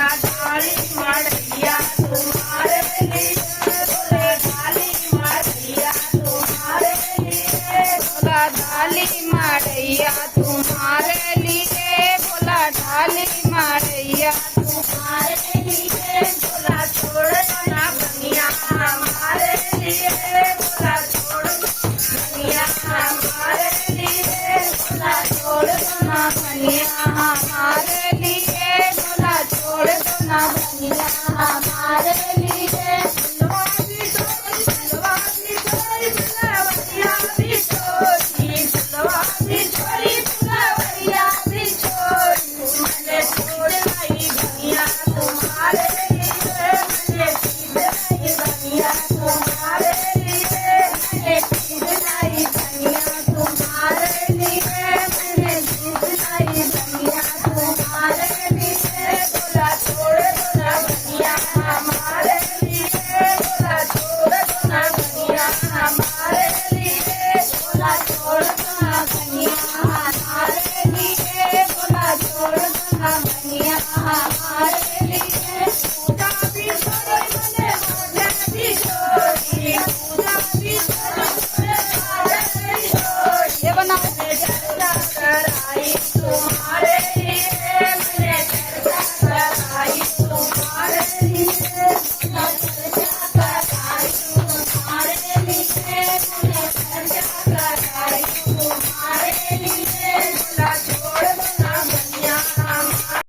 ढाली मड़ैया तुम्हारे लिए, भोला ढाली मड़ैया तुम्हारे लिए, भोला ढाली मड़ैया तुम्हारे लिए, भोला छोड़ ना बनिया हमारे लिए, भोला छोड़ बनिया हमारे लिए, भोला